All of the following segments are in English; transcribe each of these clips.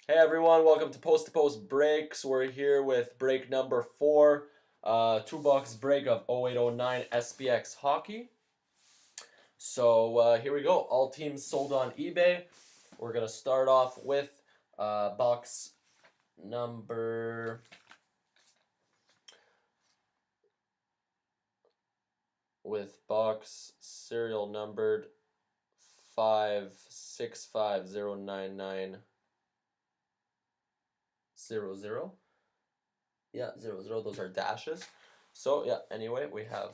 Hey everyone, welcome to Post Breaks. We're here with break number 4, 2 box break of 0809 SPX Hockey. So here we go. All teams sold on eBay. We're going to start off with box number box serial numbered 5650990. Yeah, 00. Those are dashes. So yeah, anyway, we have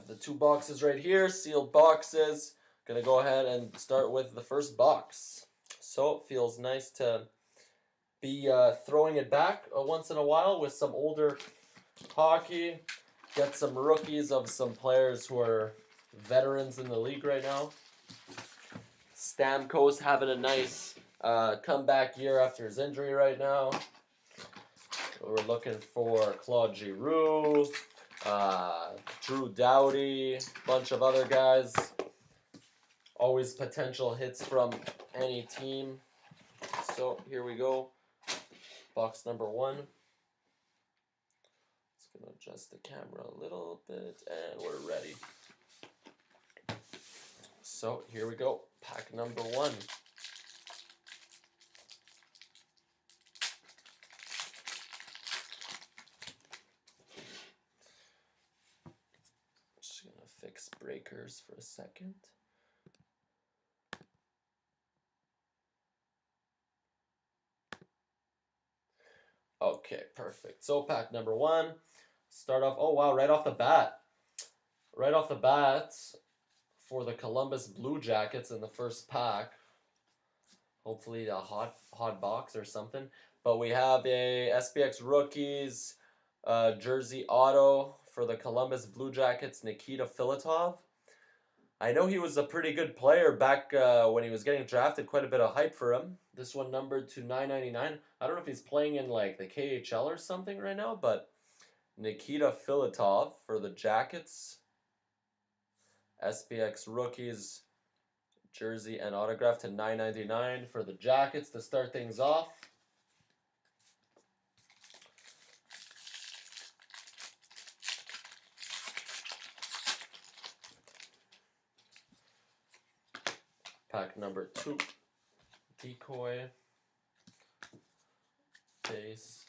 the 2 boxes right here, sealed boxes. Gonna go ahead and start with the first box. So it feels nice to be throwing it back once in a while with some older hockey. Get some rookies of some players who are veterans in the league right now. Stamkos having a nice comeback year after his injury right now. We're looking for Claude Giroux, Drew Doughty, bunch of other guys. Always potential hits from any team. So here we go. Box number 1. Just going to adjust the camera a little bit and we're ready. So here we go. Pack number 1. Just going to fix breakers for a second. Okay, perfect. So pack number 1. Start off, oh wow, right off the bat. Right off the bat for the Columbus Blue Jackets in the first pack. Hopefully a hot box or something. But we have a SPX Rookies jersey auto for the Columbus Blue Jackets, Nikita Filatov. I know he was a pretty good player back when he was getting drafted. Quite a bit of hype for him. This one numbered to 999. I don't know if he's playing in like the KHL or something right now, but Nikita Filatov for the Jackets. SPX Rookies jersey and autograph to 999 for the Jackets to start things off. Pack number 2, decoy, base,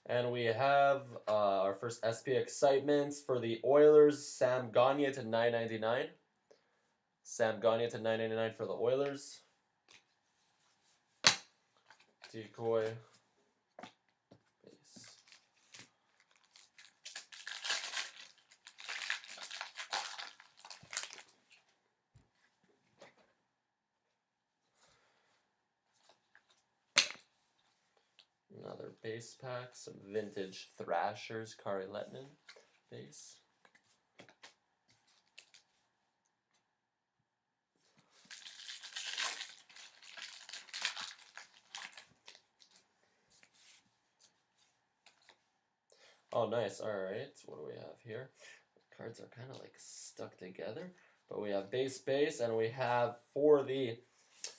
and we have our first SP excitements for the Oilers, Sam Gagner to 999. Sam Gagner to 999 for the Oilers. Decoy, base. Another base pack, some vintage Thrashers, Kari Lettinen base. Oh, nice. All right. What do we have here? The cards are kind of like stuck together. But we have base, and we have for the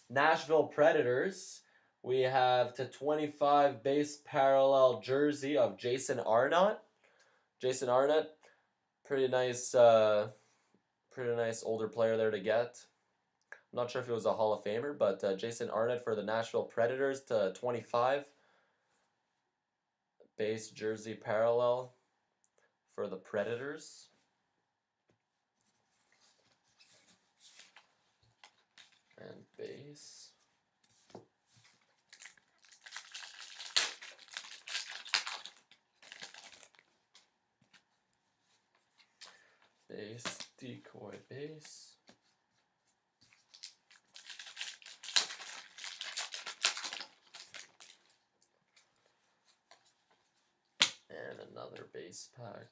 Nashville Predators, we have to 25 base parallel jersey of Jason Arnott. Jason Arnott, pretty nice older player there to get. I'm not sure if he was a Hall of Famer, but Jason Arnott for the Nashville Predators to 25 base jersey parallel for the Predators. And base. Base, decoy, base. And another base pack.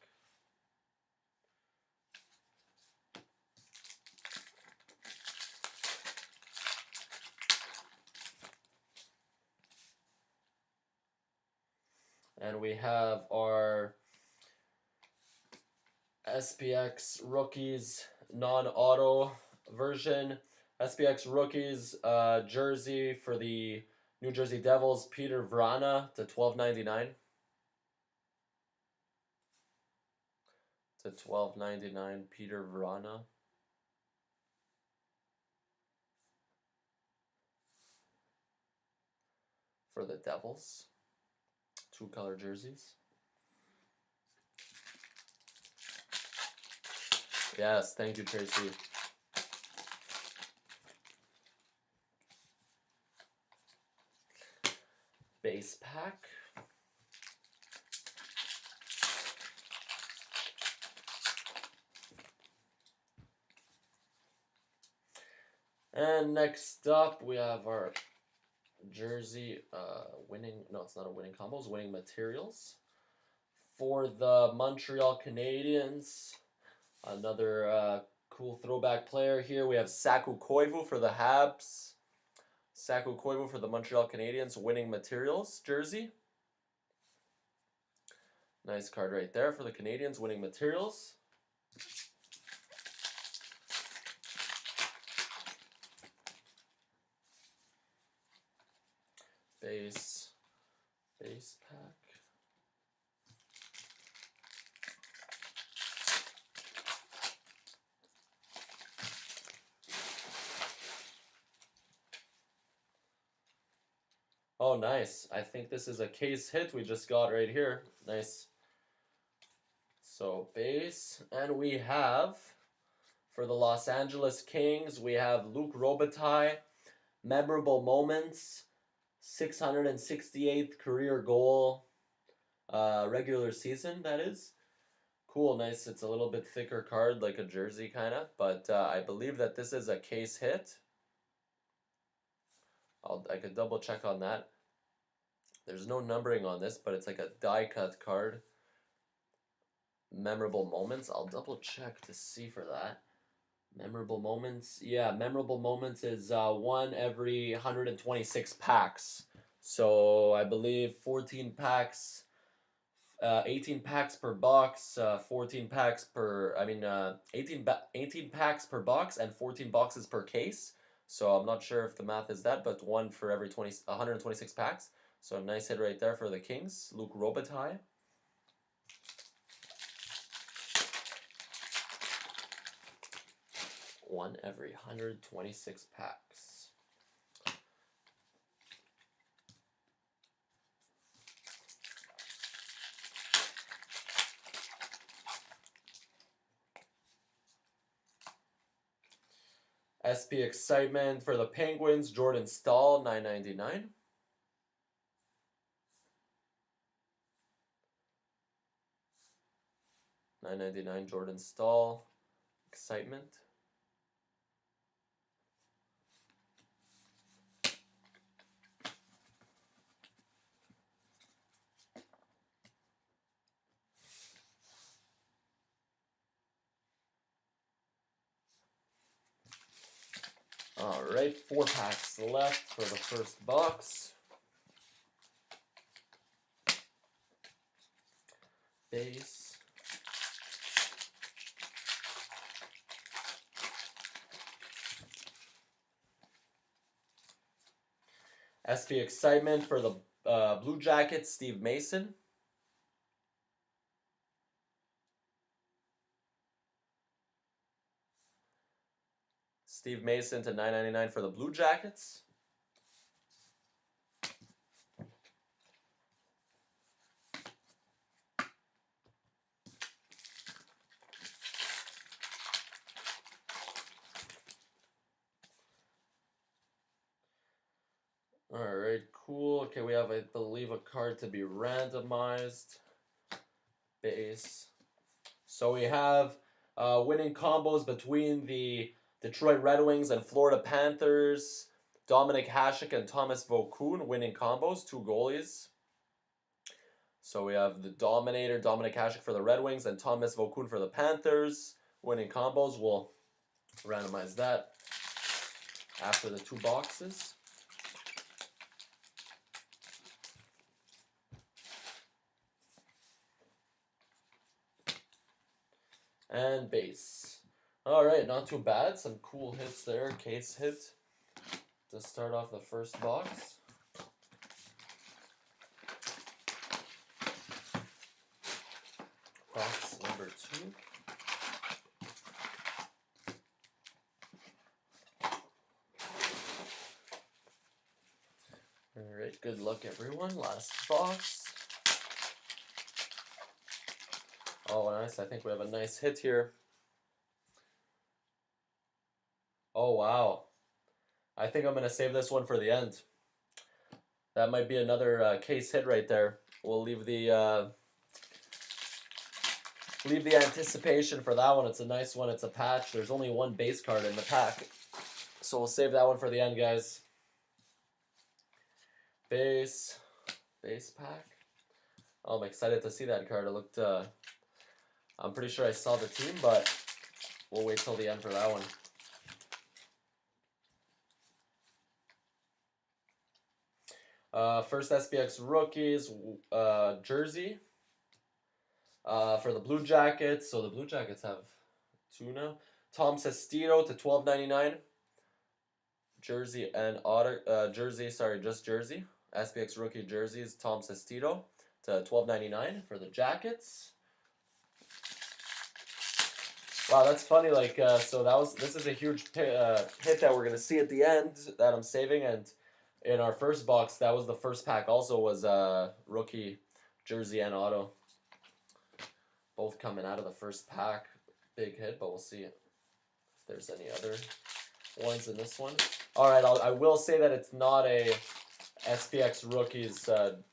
And we have our SPX Rookies non-auto version. SPX Rookies jersey for the New Jersey Devils, Peter Vrana to $12.99. To $12.99, Peter Vrana. For the Devils. 2-color jerseys. Yes, thank you, Tracy. Base pack. And next up, we have our jersey winning, no, it's not a winning combos, winning materials. For the Montreal Canadiens, another cool throwback player here. We have Saku Koivu for the Habs. Saku Koivu for the Montreal Canadiens, winning materials jersey. Nice card right there for the Canadiens, winning materials. Base pack. Oh, nice. I think this is a case hit we just got right here. Nice. So, base. And we have, for the Los Angeles Kings, we have Luc Robitaille, memorable moments, 668th career goal, regular season, that is. Cool, nice. It's a little bit thicker card, like a jersey kind of, but I believe that this is a case hit. I could double check on that. There's no numbering on this, but it's like a die cut card. Memorable moments. I'll double check to see for that. Memorable moments. Yeah, memorable moments is 1 every 126 packs. So I believe 14 packs, 18 packs per box, 14 packs per, 18 packs per box and 14 boxes per case. So I'm not sure if the math is that, but 1 for every 126 packs. So nice hit right there for the Kings. Luc Robitaille. One every 126 packs. SP Excitement for the Penguins, Jordan Staal, $9.99. $9.99 Jordan Staal. Excitement. Alright, 4 packs left for the first box. Base. SP Excitement for the Blue Jackets, Steve Mason. Steve Mason to $9.99 for the Blue Jackets. Alright, cool. Okay, we have, I believe, a card to be randomized. Base. So we have winning combos between the Detroit Red Wings and Florida Panthers. Dominik Hasek and Thomas Vokoun winning combos, 2 goalies. So we have the Dominator, Dominik Hasek for the Red Wings, and Thomas Vokoun for the Panthers winning combos. We'll randomize that after the 2 boxes. And base. Alright, not too bad. Some cool hits there. Case hit to start off the first box. Box number 2. Alright, good luck everyone. Last box. Oh, nice. I think we have a nice hit here. Oh, wow. I think I'm going to save this one for the end. That might be another case hit right there. We'll leave the anticipation for that one. It's a nice one. It's a patch. There's only one base card in the pack. So we'll save that one for the end, guys. Base pack. Oh, I'm excited to see that card. It looked, I'm pretty sure I saw the team, but we'll wait till the end for that one. First SPX Rookies jersey for the Blue Jackets. So the Blue Jackets have 2 now. Tom Sestito to $12.99. Jersey and just jersey. SPX Rookie jerseys. Tom Sestito to $12.99 for the Jackets. Wow, that's funny. Like, so this is a huge hit that we're gonna see at the end that I'm saving, and in our first box, that was the first pack. Also was rookie jersey and auto. Both coming out of the first pack. Big hit, but we'll see if there's any other ones in this one. All right, I will say that it's not a SPX Rookies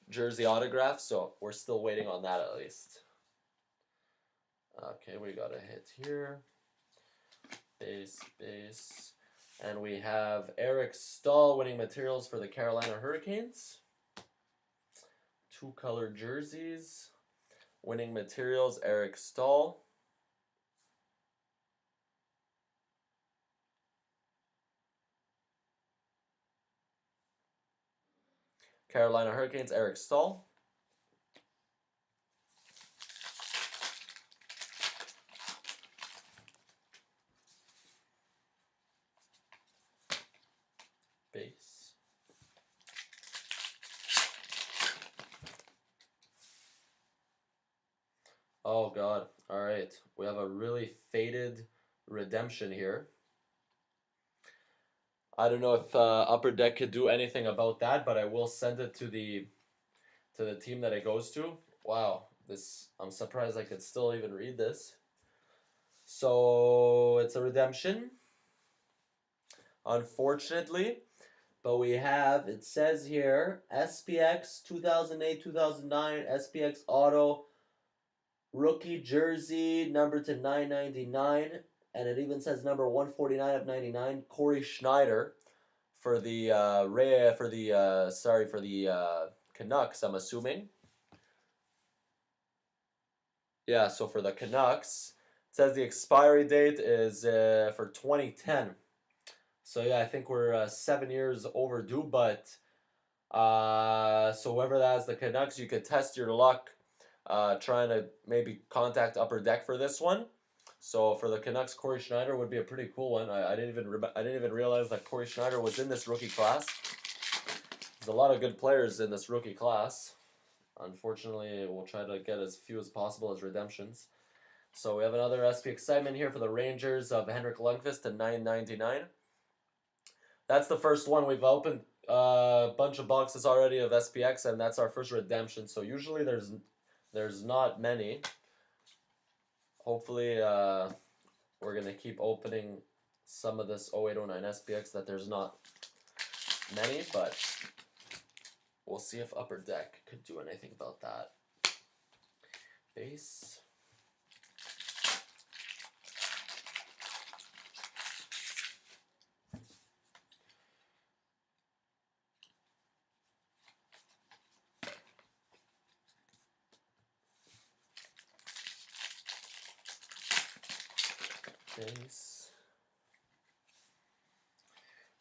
jersey autograph, so we're still waiting on that at least. Okay, we got a hit here. Base. And we have Eric Staal winning materials for the Carolina Hurricanes. 2-color jerseys. Winning materials, Eric Staal. Carolina Hurricanes, Eric Staal. Base. Oh god. All right. We have a really faded redemption here. I don't know if Upper Deck could do anything about that, but I will send it to the team that it goes to. Wow. I'm surprised I could still even read this. So it's a redemption. Unfortunately. But we have, it says here, SPX 2008-2009, SPX Auto, rookie jersey, number to 999, and it even says number 149 of 99, Corey Schneider, for the Canucks, I'm assuming. Yeah, so for the Canucks, it says the expiry date is for 2010. So yeah, I think we're 7 years overdue, but so whoever that is, the Canucks, you could test your luck trying to maybe contact Upper Deck for this one. So for the Canucks, Corey Schneider would be a pretty cool one. I didn't even realize that Corey Schneider was in this rookie class. There's a lot of good players in this rookie class. Unfortunately, we'll try to get as few as possible as redemptions. So we have another SP excitement here for the Rangers of Henrik Lundqvist to $9.99. That's the first one. We've opened a bunch of boxes already of SPX, and that's our first redemption. So usually there's not many. Hopefully we're going to keep opening some of this 0809 SPX that there's not many, but we'll see if Upper Deck could do anything about that. Base.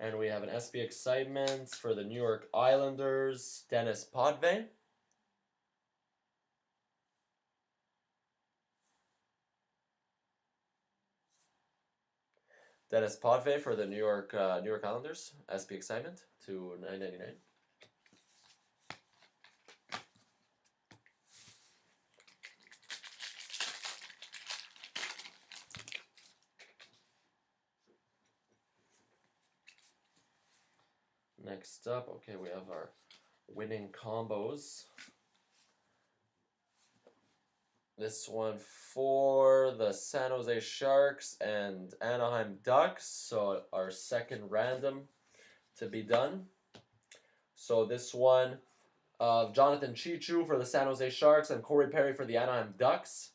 And we have an SB excitement for the New York Islanders, Dennis Potvin. Dennis Potvin for the New York Islanders. SP Excitement to 9.99. Next up, okay, we have our winning combos. This one for the San Jose Sharks and Anaheim Ducks. So our second random to be done. So this one, Jonathan Cheechoo for the San Jose Sharks and Corey Perry for the Anaheim Ducks.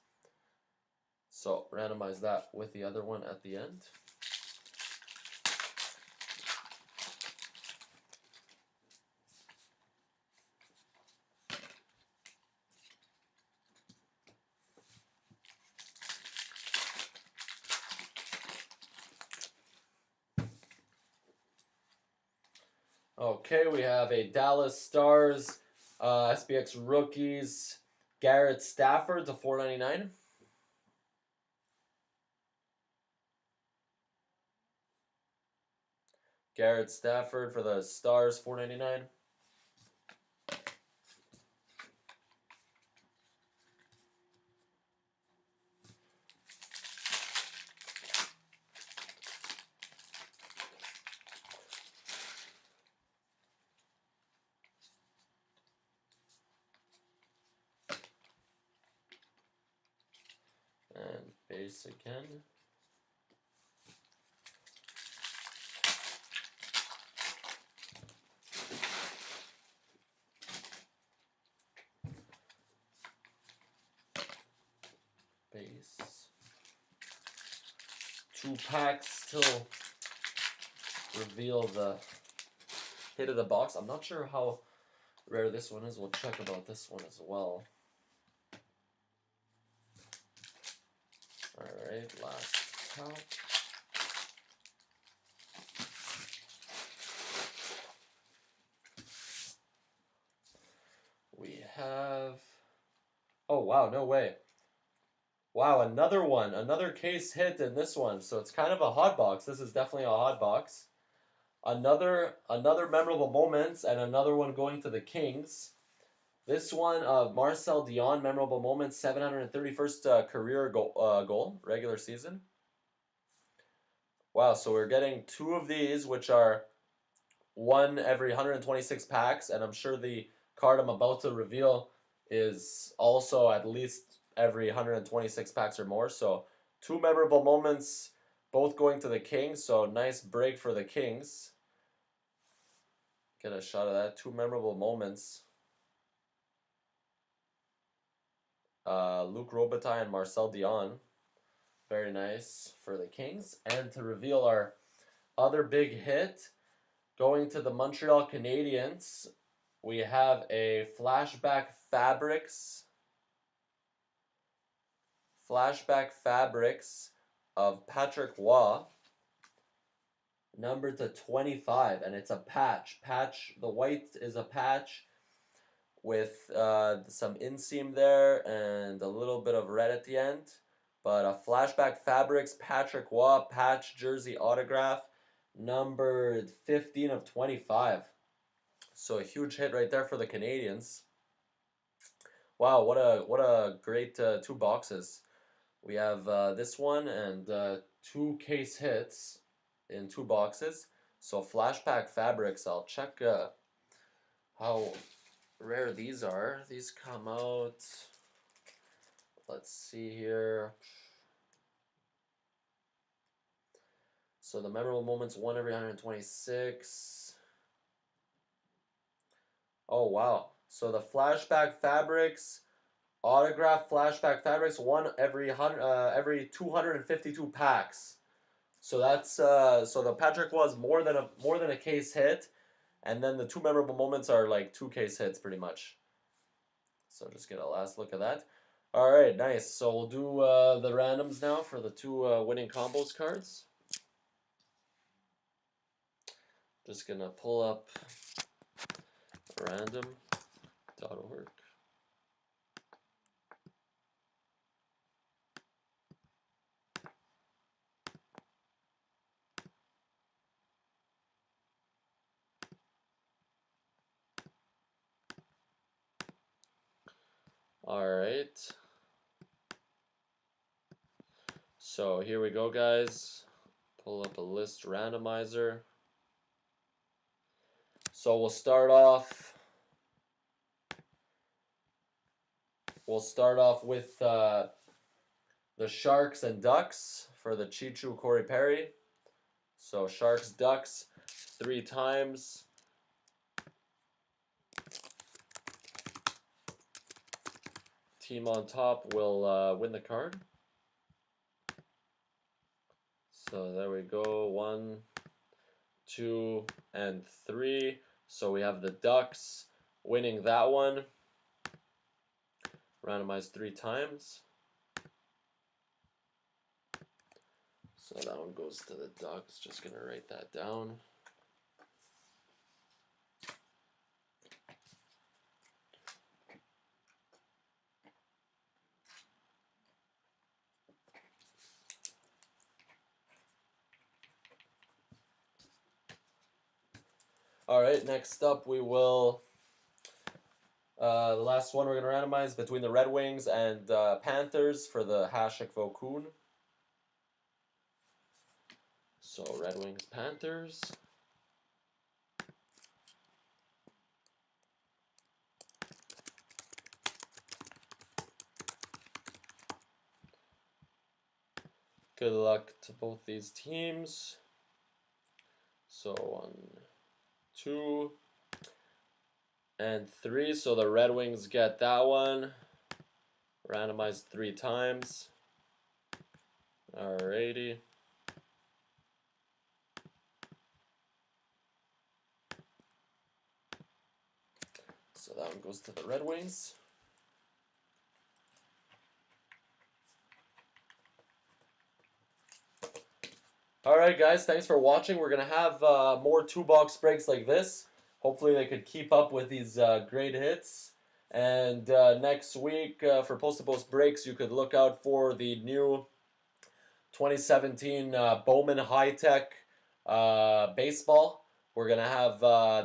So randomize that with the other one at the end. Okay, we have a Dallas Stars SPX Rookies Garrett Stafford to 4.99. Garrett Stafford for the Stars, 4.99. And base again. Base. 2 packs till reveal the hit of the box. I'm not sure how rare this one is. We'll check about this one as well. Alright, last count. We have... Oh, wow, no way. Wow, another one. Another case hit in this one. So it's kind of a hot box. This is definitely a hot box. Another memorable moments and another one going to the Kings. This one of Marcel Dionne, memorable moments, 731st career goal, regular season. Wow, so we're getting 2 of these, which are one every 126 packs, and I'm sure the card I'm about to reveal is also at least every 126 packs or more. So 2 memorable moments, both going to the Kings. So nice break for the Kings. Get a shot of that. 2 memorable moments. Luc Robitaille and Marcel Dionne. Very nice for the Kings. And to reveal our other big hit, going to the Montreal Canadiens, we have a Flashback Fabrics of Patrick Roy, numbered to 25, and it's a patch. The white is a patch with some inseam there and a little bit of red at the end. But a Flashback Fabrics Patrick Roy patch jersey autograph, numbered 15 of 25. So a huge hit right there for the Canadiens. Wow, what a great 2 boxes. We have this one and 2 case hits in 2 boxes. So Flashback Fabrics, I'll check how rare these are. These come out, let's see here. So the memorable moments, 1 every 126. Oh, wow. So the Flashback Fabrics, autograph Flashback Fabrics, 1 every 252 packs. So that's so the Patrick was more than a case hit, and then the 2 memorable moments are like 2 case hits pretty much. So just get a last look at that. All right, nice. So we'll do the randoms now for the 2 winning combos cards. Just gonna pull up random.org. Alright. So here we go, guys. Pull up a list randomizer. So we'll start off with the Sharks and Ducks for the Chichu Corey Perry. So Sharks, Ducks, 3 times. Team on top will win the card. So there we go, 1, 2, and 3. So we have the Ducks winning that one. Randomized 3 times. So that one goes to the Ducks. Just gonna write that down. Alright, next up we will, the last one we're going to randomize between the Red Wings and Panthers for the Hasek Vokun. So Red Wings, Panthers. Good luck to both these teams. So 1, 2, and 3. So the Red Wings get that one. Randomized 3 times. Alrighty. So that one goes to the Red Wings. Alright guys, thanks for watching. We're going to have more 2-box breaks like this. Hopefully they could keep up with these great hits. And next week for post-to-post breaks, you could look out for the new 2017 Bowman High-Tech baseball. We're going to have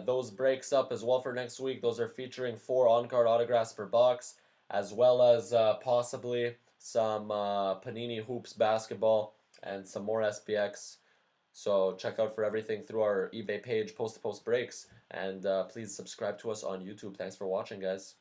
those breaks up as well for next week. Those are featuring 4 on-card autographs per box, as well as possibly some Panini Hoops basketball and some more SPX. So check out for everything through our eBay page, post-to-post breaks. And please subscribe to us on YouTube. Thanks for watching, guys.